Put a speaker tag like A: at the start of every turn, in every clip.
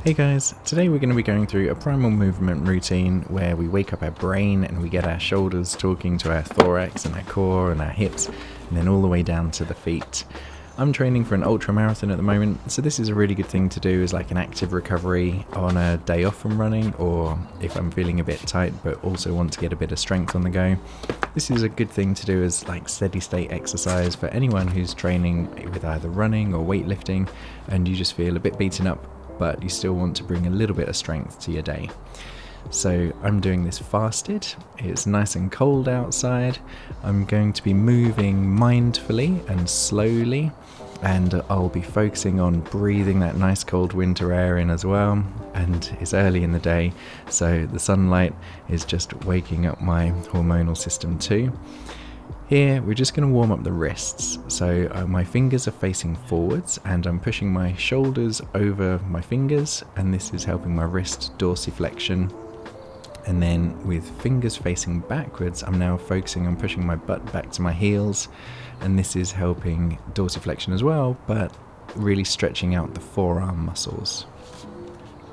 A: Hey guys, today we're going to be going through a primal movement routine where we wake up our brain and we get our shoulders talking to our thorax and our core and our hips, and then all the way down to the feet. I'm training for an ultra marathon at the moment, so this is a really good thing to do as like an active recovery on a day off from running, or if I'm feeling a bit tight but also want to get a bit of strength on the go. This is a good thing to do as like steady state exercise for anyone who's training with either running or weightlifting and you just feel a bit beaten up but you still want to bring a little bit of strength to your day. So I'm doing this fasted. It's nice and cold outside. I'm going to be moving mindfully and slowly, and I'll be focusing on breathing that nice cold winter air in as well. And it's early in the day, so the sunlight is just waking up my hormonal system too. Here, we're just going to warm up the wrists. So my fingers are facing forwards and I'm pushing my shoulders over my fingers, and this is helping my wrist dorsiflexion. And then with fingers facing backwards, I'm now focusing on pushing my butt back to my heels, and this is helping dorsiflexion as well, but really stretching out the forearm muscles.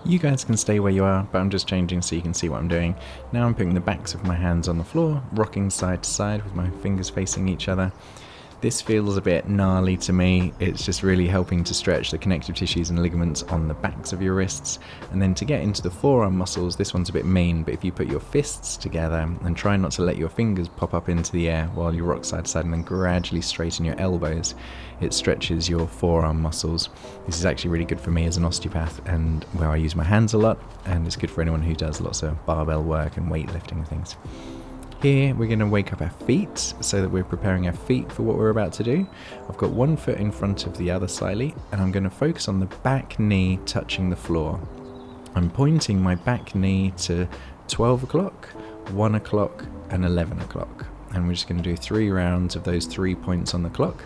A: You guys can stay where you are, but I'm just changing so you can see what I'm doing. Now I'm putting the backs of my hands on the floor, rocking side to side with my fingers facing each other. This feels a bit gnarly to me. It's just really helping to stretch the connective tissues and ligaments on the backs of your wrists. And then to get into the forearm muscles, this one's a bit mean, but if you put your fists together and try not to let your fingers pop up into the air while you rock side to side and then gradually straighten your elbows, it stretches your forearm muscles. This is actually really good for me as an osteopath and where I use my hands a lot, and it's good for anyone who does lots of barbell work and weightlifting and things. Here we're going to wake up our feet so that we're preparing our feet for what we're about to do. I've got one foot in front of the other slightly, and I'm going to focus on the back knee touching the floor. I'm pointing my back knee to 12 o'clock, 1 o'clock and 11 o'clock. And we're just going to do 3 rounds of those 3 points on the clock.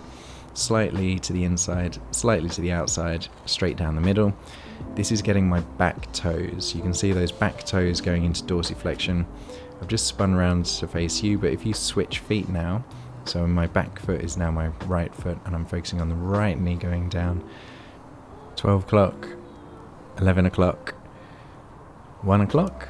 A: Slightly to the inside, slightly to the outside, straight down the middle. This is getting my back toes. You can see those back toes going into dorsiflexion. I've just spun around to face you, but if you switch feet now, so my back foot is now my right foot, and I'm focusing on the right knee going down. 12 o'clock, 11 o'clock, 1 o'clock.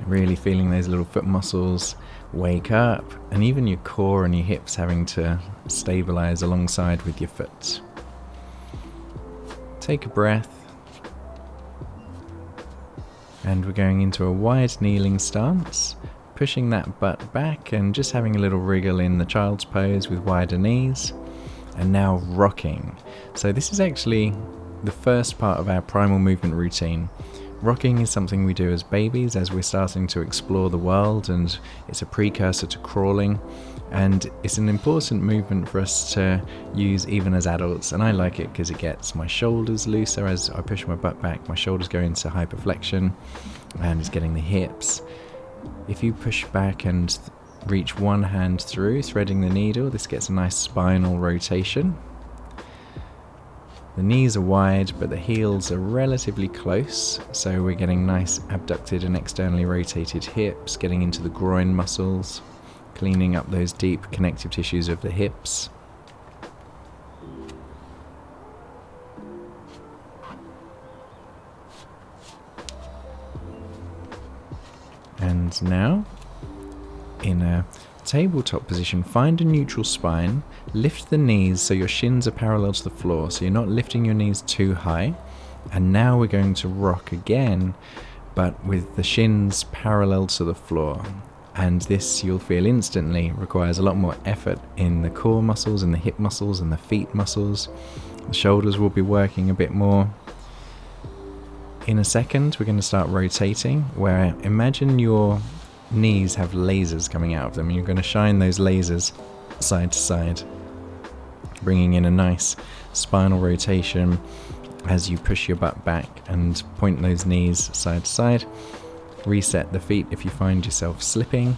A: Really feeling those little foot muscles wake up, and even your core and your hips having to stabilize alongside with your foot. Take a breath. And we're going into a wide kneeling stance, pushing that butt back and just having a little wriggle in the child's pose with wider knees. And now rocking. So this is actually the first part of our primal movement routine. Rocking is something we do as babies as we're starting to explore the world, and it's a precursor to crawling. And it's an important movement for us to use even as adults, and I like it because it gets my shoulders looser as I push my butt back. My shoulders go into hyperflexion and it's getting the hips. If you push back and reach one hand through, threading the needle, this gets a nice spinal rotation. The knees are wide, but the heels are relatively close, so we're getting nice abducted and externally rotated hips, getting into the groin muscles, cleaning up those deep connective tissues of the hips. And now, in a tabletop position, find a neutral spine, lift the knees so your shins are parallel to the floor, so you're not lifting your knees too high. And now we're going to rock again, but with the shins parallel to the floor. And this, you'll feel instantly, requires a lot more effort in the core muscles and the hip muscles and the feet muscles. The shoulders will be working a bit more. In a second, we're going to start rotating, where imagine your knees have lasers coming out of them. You're going to shine those lasers side to side, bringing in a nice spinal rotation as you push your butt back and point those knees side to side. Reset the feet if you find yourself slipping.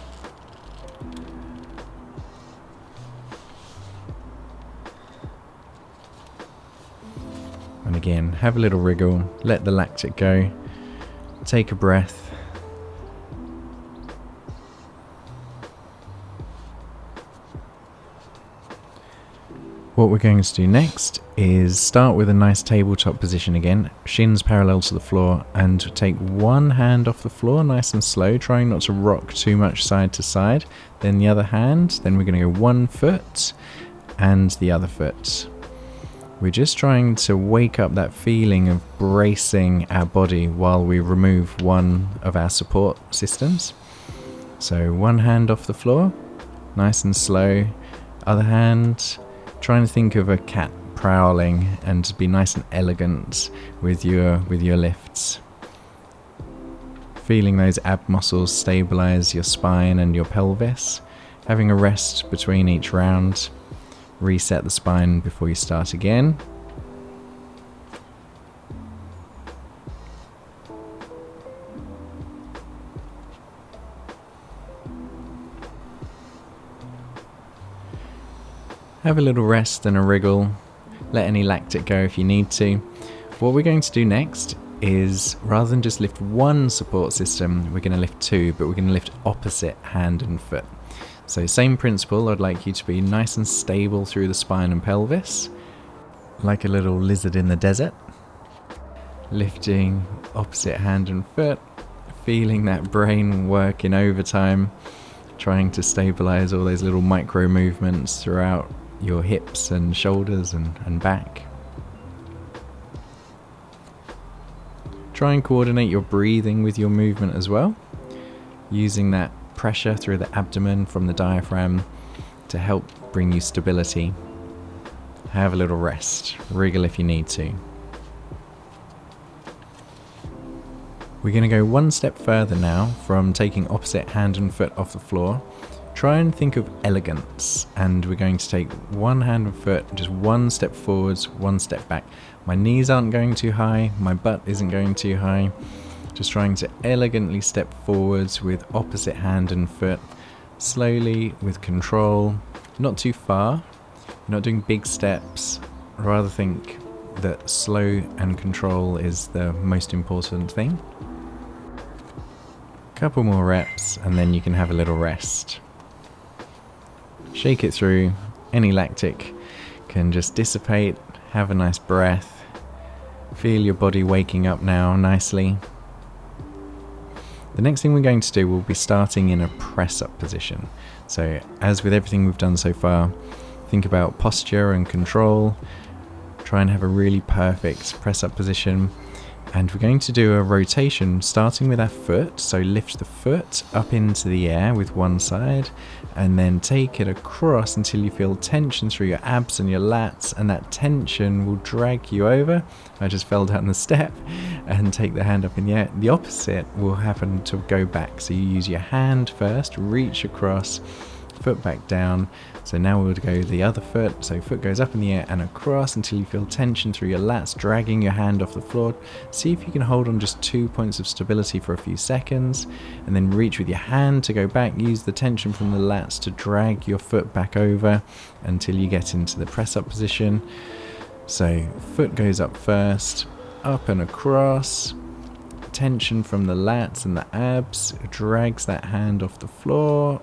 A: And again, have a little wriggle, let the lactic go, take a breath. What What we're going to do next is start with a nice tabletop position again, shins parallel to the floor, and take one hand off the floor nice and slow, trying not to rock too much side to side. Then the other hand, then we're going to go 1 foot and the other foot. We're just trying to wake up that feeling of bracing our body while we remove one of our support systems. So one hand off the floor, nice and slow. Other hand, trying to think of a cat prowling and be nice and elegant with your lifts. Feeling those ab muscles stabilize your spine and your pelvis. Having a rest between each round. Reset the spine before you start again. Have a little rest and a wriggle. Let any lactic go if you need to. What we're going to do next is, rather than just lift one support system, we're going to lift two, but we're going to lift opposite hand and foot. So same principle, I'd like you to be nice and stable through the spine and pelvis, like a little lizard in the desert. Lifting opposite hand and foot, feeling that brain work in overtime, trying to stabilize all those little micro movements throughout your hips and shoulders and back. Try and coordinate your breathing with your movement as well, using that pressure through the abdomen from the diaphragm to help bring you stability. Have a little rest, wriggle if you need to. We're going to go one step further now from taking opposite hand and foot off the floor. Try and think of elegance, and we're going to take one hand and foot, just one step forwards, one step back. My knees aren't going too high, my butt isn't going too high. Just trying to elegantly step forwards with opposite hand and foot, slowly with control, not too far. You're not doing big steps. I rather think that slow and control is the most important thing. Couple more reps and then you can have a little rest. Shake it through. Any lactic can just dissipate. Have a nice breath. Feel your body waking up now nicely. The next thing we're going to do, we'll be starting in a press-up position. So as with everything we've done so far, think about posture and control. Try and have a really perfect press-up position. And we're going to do a rotation starting with our foot. So lift the foot up into the air with one side and then take it across until you feel tension through your abs and your lats, and that tension will drag you over. I just fell down the step, and take the hand up in the air. The opposite will happen to go back. So you use your hand first, reach across, foot back down. So now we'll go the other foot. So foot goes up in the air and across until you feel tension through your lats, dragging your hand off the floor. See if you can hold on just 2 points of stability for a few seconds, and then reach with your hand to go back. Use the tension from the lats to drag your foot back over until you get into the press up position. So foot goes up first, up and across. Tension from the lats and the abs drags that hand off the floor.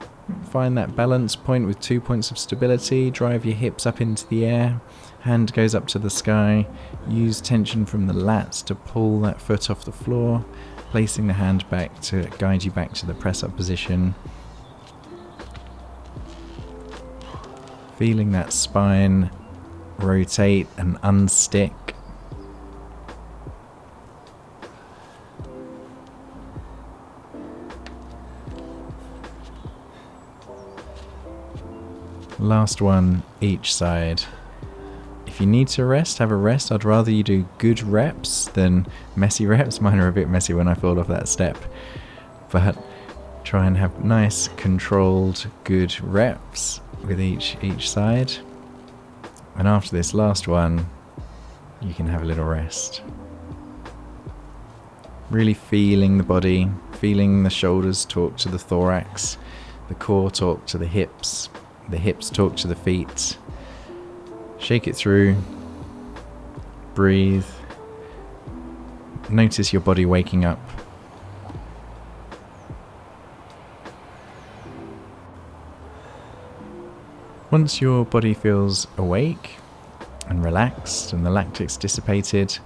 A: Find that balance point with 2 points of stability. Drive your hips up into the air. Hand goes up to the sky. Use tension from the lats to pull that foot off the floor, placing the hand back to guide you back to the press up position. Feeling that spine rotate and unstick. Last one, each side. If you need to rest, have a rest. I'd rather you do good reps than messy reps. Mine are a bit messy when I fall off that step. But try and have nice, controlled, good reps with each side. And after this last one, you can have a little rest. Really feeling the body, feeling the shoulders talk to the thorax, the core talk to the hips talk to the feet. Shake it through. Breathe. Notice your body waking up. Once your body feels awake, and relaxed and the lactic's dissipated,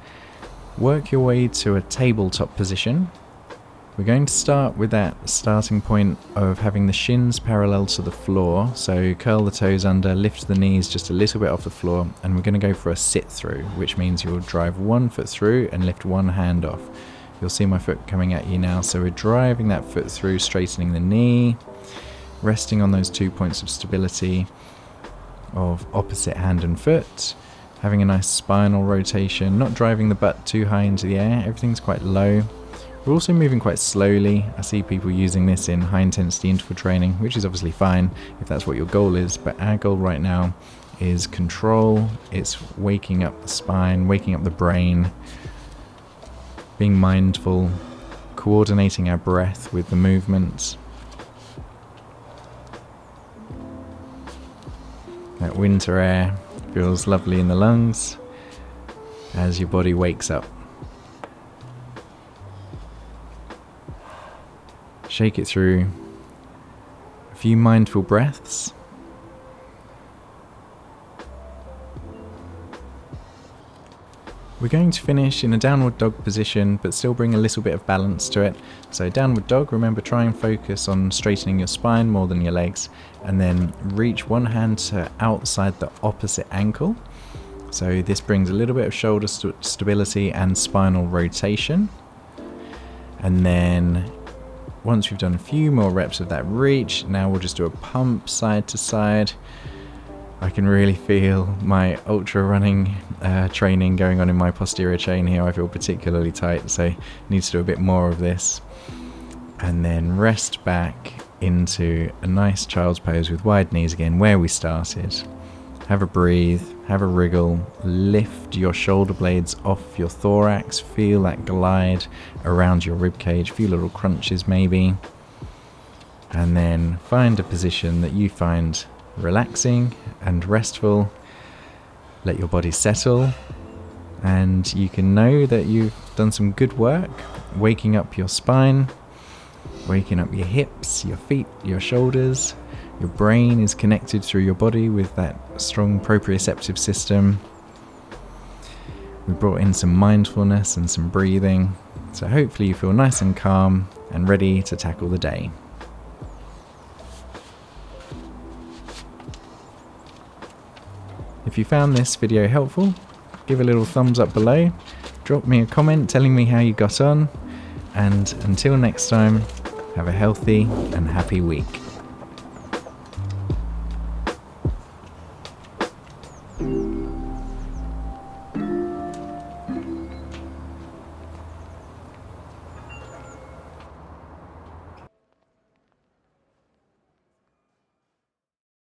A: work your way to a tabletop position. We're going to start with that starting point of having the shins parallel to the floor, so curl the toes under, lift the knees just a little bit off the floor, and we're going to go for a sit through, which means you'll drive one foot through and lift one hand off. You'll see my foot coming at you now, so we're driving that foot through, straightening the knee, resting on those 2 points of stability of opposite hand and foot, having a nice spinal rotation, not driving the butt too high into the air, everything's quite low. We're also moving quite slowly. I see people using this in high intensity interval training, which is obviously fine if that's what your goal is, but our goal right now is control. It's waking up the spine, waking up the brain, being mindful, coordinating our breath with the movements. That winter air feels lovely in the lungs as your body wakes up. Shake it through a few mindful breaths. We're going to finish in a downward dog position, but still bring a little bit of balance to it. So downward dog, remember, try and focus on straightening your spine more than your legs, and then reach one hand to outside the opposite ankle. So this brings a little bit of shoulder stability and spinal rotation. And then once we've done a few more reps of that reach, now we'll just do a pump side to side. I can really feel my ultra running training going on in my posterior chain here. I feel particularly tight, so need to do a bit more of this. And then rest back into a nice child's pose with wide knees again, where we started. Have a breathe, have a wriggle, lift your shoulder blades off your thorax, feel that glide around your rib cage, feel little crunches maybe. And then find a position that you find relaxing and restful. Let your body settle, and you can know that you've done some good work waking up your spine, waking up your hips, your feet, your shoulders. Your brain is connected through your body with that strong proprioceptive system. We brought in some mindfulness and some breathing, so hopefully you feel nice and calm and ready to tackle the day. If you found this video helpful, give a little thumbs up below, drop me a comment telling me how you got on, and until next time, have a healthy and happy week.